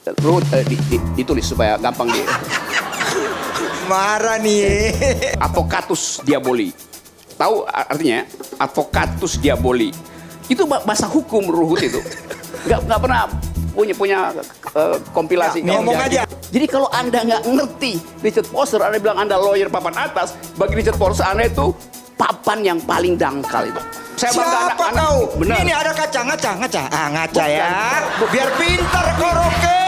Ruhut ditulis supaya gampang dia. Marah nih. Advocatus diaboli. Tahu artinya? Advocatus diaboli. Itu bahasa hukum Ruhut itu. Nggak pernah punya kompilasi. Ngomong aja. Jadi kalau Anda nggak ngerti Richard Foster, Anda bilang Anda lawyer papan atas, bagi Richard Foster Anda itu papan yang paling dangkal itu. Saya bangga Siapa kau? Benar. Ini ada ngaca. Ngaca ya. Biar pintar kau, Roke.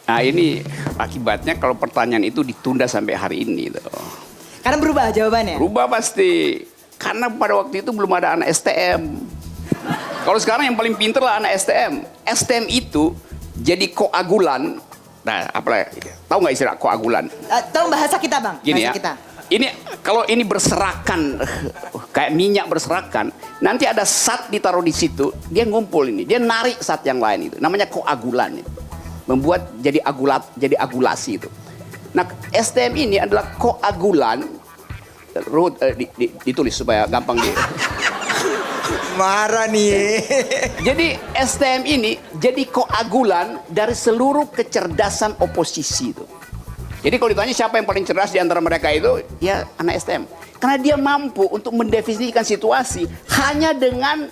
Nah ini akibatnya kalau pertanyaan itu ditunda sampai hari ini. Karena berubah jawabannya? Berubah pasti. Karena pada waktu itu belum ada anak STM. Kalau sekarang yang paling pinter lah anak STM. STM itu jadi koagulan. Nah, tahu nggak istilah koagulan? Tahu bahasa kita, Bang? Gini bahasa ya. kita. Ini kalau ini berserakan kayak minyak berserakan, nanti ada zat ditaruh di situ, dia ngumpul ini, dia narik zat yang lain itu. Namanya koagulan itu. Membuat jadi agulasi itu. Nah, STM ini adalah koagulan. Ruhut ditulis supaya gampang dia. Marah nih. Jadi STM ini jadi koagulan dari seluruh kecerdasan oposisi itu. Jadi kalau ditanya siapa yang paling cerdas di antara mereka itu, ya anak STM. Karena dia mampu untuk mendefinisikan situasi hanya dengan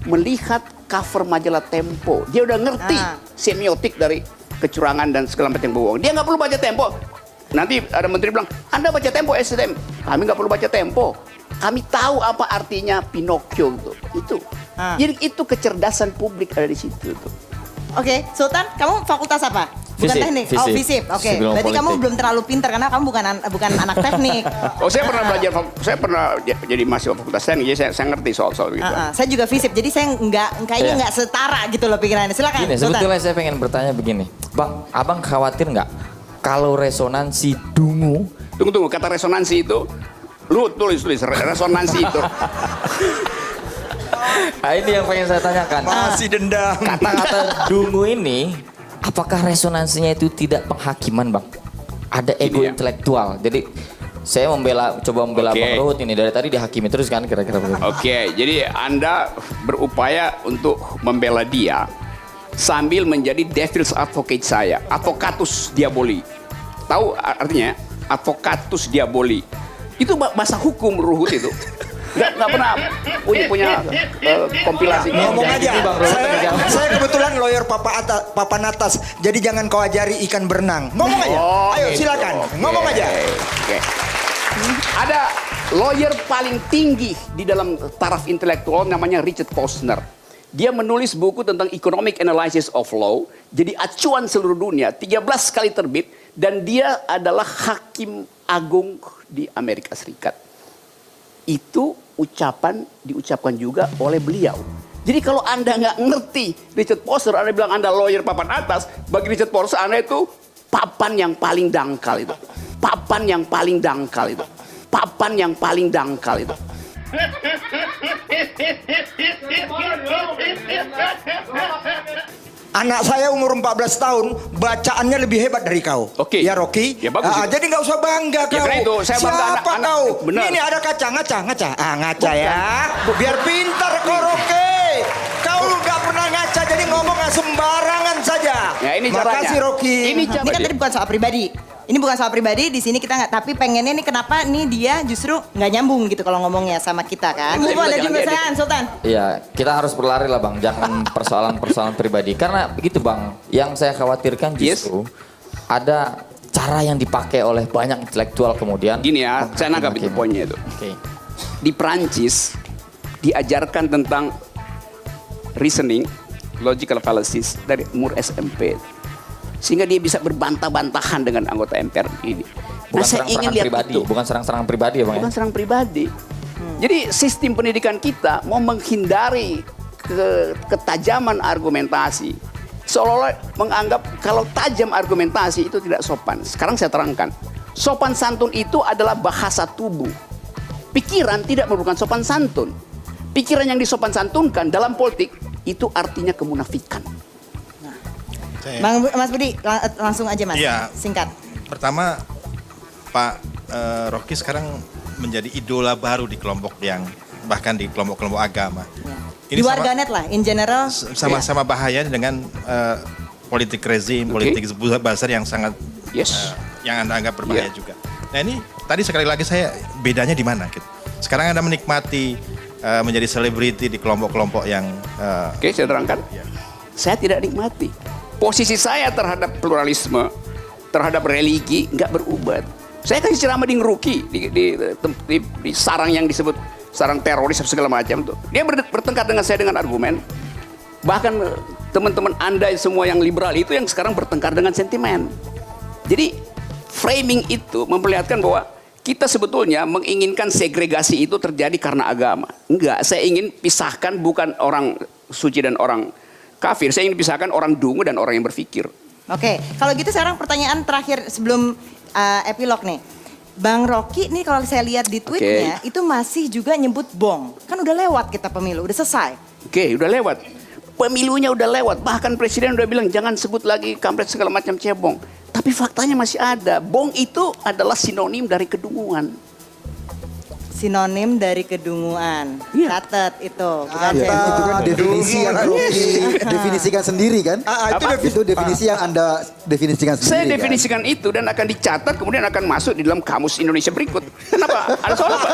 melihat cover majalah Tempo. Dia udah ngerti semiotik dari kecurangan dan segala macam bohong. Dia nggak perlu baca Tempo. Nanti ada menteri bilang, Anda baca Tempo STM. Kami nggak perlu baca Tempo. Kami tahu apa artinya Pinocchio itu. Jadi itu kecerdasan publik ada di situ tuh. Oke, Sultan, kamu fakultas apa? Bukan teknik. Oh, FISIP. Oke. Berarti kamu belum terlalu pintar karena kamu bukan anak teknik. Oh, saya pernah belajar, saya pernah jadi mahasiswa fakultas teknik, jadi saya ngerti soal-soal gitu. Saya juga FISIP, jadi saya kayaknya nggak setara gitu loh pikirannya. Silakan. Gini, sebetulnya saya pengen bertanya begini, Bang, abang khawatir nggak kalau resonansi dungu? Tunggu, kata resonansi itu, lu tulis resonansi itu. Nah, ini yang pengen saya tanyakan. Masih dendam. Kata-kata dungu ini, apakah resonansinya itu tidak penghakiman, Bang? Ada ego intelektual. Jadi saya coba membela Bang Ruhut ini dari tadi dihakimi terus kan kira-kira begitu. Oke, jadi Anda berupaya untuk membela dia sambil menjadi devil's advocate saya, advocatus diaboli. Tahu artinya? Advocatus diaboli. Itu bahasa hukum Ruhut itu. Nggak pernah punya kompilasi. Ngomong aja. Saya kebetulan lawyer papan atas. Jadi jangan kau ajari ikan berenang. Ngomong aja. Ayo silakan. Ngomong aja. Oke. Ada lawyer paling tinggi di dalam taraf intelektual namanya Richard Posner. Dia menulis buku tentang economic analysis of law. Jadi acuan seluruh dunia. 13 kali terbit. Dan dia adalah hakim agung di Amerika Serikat. Itu diucapkan juga oleh beliau. Jadi kalau Anda nggak ngerti Richard Foster, Anda bilang Anda lawyer papan atas, bagi Richard Foster Anda itu papan yang paling dangkal itu. Papan yang paling dangkal itu. Papan yang paling dangkal itu. Anak saya umur 14 tahun, bacaannya lebih hebat dari kau. Oke. Ya Rocky. Ya, bagus itu. Jadi nggak usah bangga kau. karena itu, saya bangga Siapa anak-anak. kau? Benar. Ini ada ngaca. Ngaca ya. Biar pintar kau, Rocky. Kau nggak pernah ngaca, jadi ngomong sembarangan saja. Ya, ini caranya. Makasih Rocky. Ini kan tadi bukan soal pribadi. Ini bukan soal pribadi, di sini kita nggak. Tapi pengennya nih kenapa nih dia justru nggak nyambung gitu kalau ngomongnya sama kita kan? Itu ada di pesan Sultan. Iya, kita harus berlari lah, Bang. Jangan persoalan-persoalan pribadi. Karena begitu, Bang. Yang saya khawatirkan justru ada cara yang dipakai oleh banyak intelektual kemudian. Gini ya, saya nangkap itu poinnya itu. Oke. Di Prancis diajarkan tentang reasoning, logical fallacies dari umur SMP. Sehingga dia bisa berbantah-bantahan dengan anggota MPR ini. Bukan saya ingin lihat pribadi, itu. bukan serang-serang pribadi ya, Bang. Bukan serang pribadi. Jadi sistem pendidikan kita mau menghindari ketajaman argumentasi. Seolah-olah menganggap kalau tajam argumentasi itu tidak sopan. Sekarang saya terangkan. Sopan santun itu adalah bahasa tubuh. Pikiran tidak merupakan sopan santun. Pikiran yang disopan santunkan dalam politik itu artinya kemunafikan. Mas Budi, langsung aja Mas, Iya. singkat. Pertama, Pak Rocky sekarang menjadi idola baru di kelompok yang bahkan di kelompok-kelompok agama. Di warganet lah, in general. Sama-sama bahaya dengan politik rezim, politik buzzer yang sangat yang Anda anggap berbahaya juga. Nah ini tadi sekali lagi bedanya di mana gitu. Sekarang Anda menikmati menjadi selebriti di kelompok-kelompok yang Oke, saya terangkan. Saya tidak nikmati. Posisi saya terhadap pluralisme, terhadap religi nggak berubah. Saya kasih ceramah di Ngeruki, di sarang yang disebut sarang teroris segala macam tuh. Dia bertengkar dengan saya dengan argumen. Bahkan teman-teman Anda semua yang liberal itu yang sekarang bertengkar dengan sentimen. Jadi framing itu memperlihatkan bahwa kita sebetulnya menginginkan segregasi itu terjadi karena agama. Enggak, saya ingin pisahkan bukan orang suci dan orang kafir. Saya ingin pisahkan orang dungu dan orang yang berpikir. Oke, kalau gitu sekarang pertanyaan terakhir sebelum epilog nih. Bang Rocky nih kalau saya lihat di tweetnya itu masih juga nyebut bong. Kan udah lewat kita pemilu, udah selesai. Oke, udah lewat. Pemilunya udah lewat. Bahkan presiden udah bilang jangan sebut lagi kampret segala macam cebong. Tapi faktanya masih ada. Bong itu adalah sinonim dari kedunguan. Sinonim dari kedunguan. Catat itu. Bukan Itu kan definisi yang Rocky definisikan sendiri kan? Itu definisi yang Anda definisikan sendiri. Saya definisikan itu dan akan dicatat kemudian akan masuk di dalam kamus Indonesia berikut. Kenapa? Ada soal apa?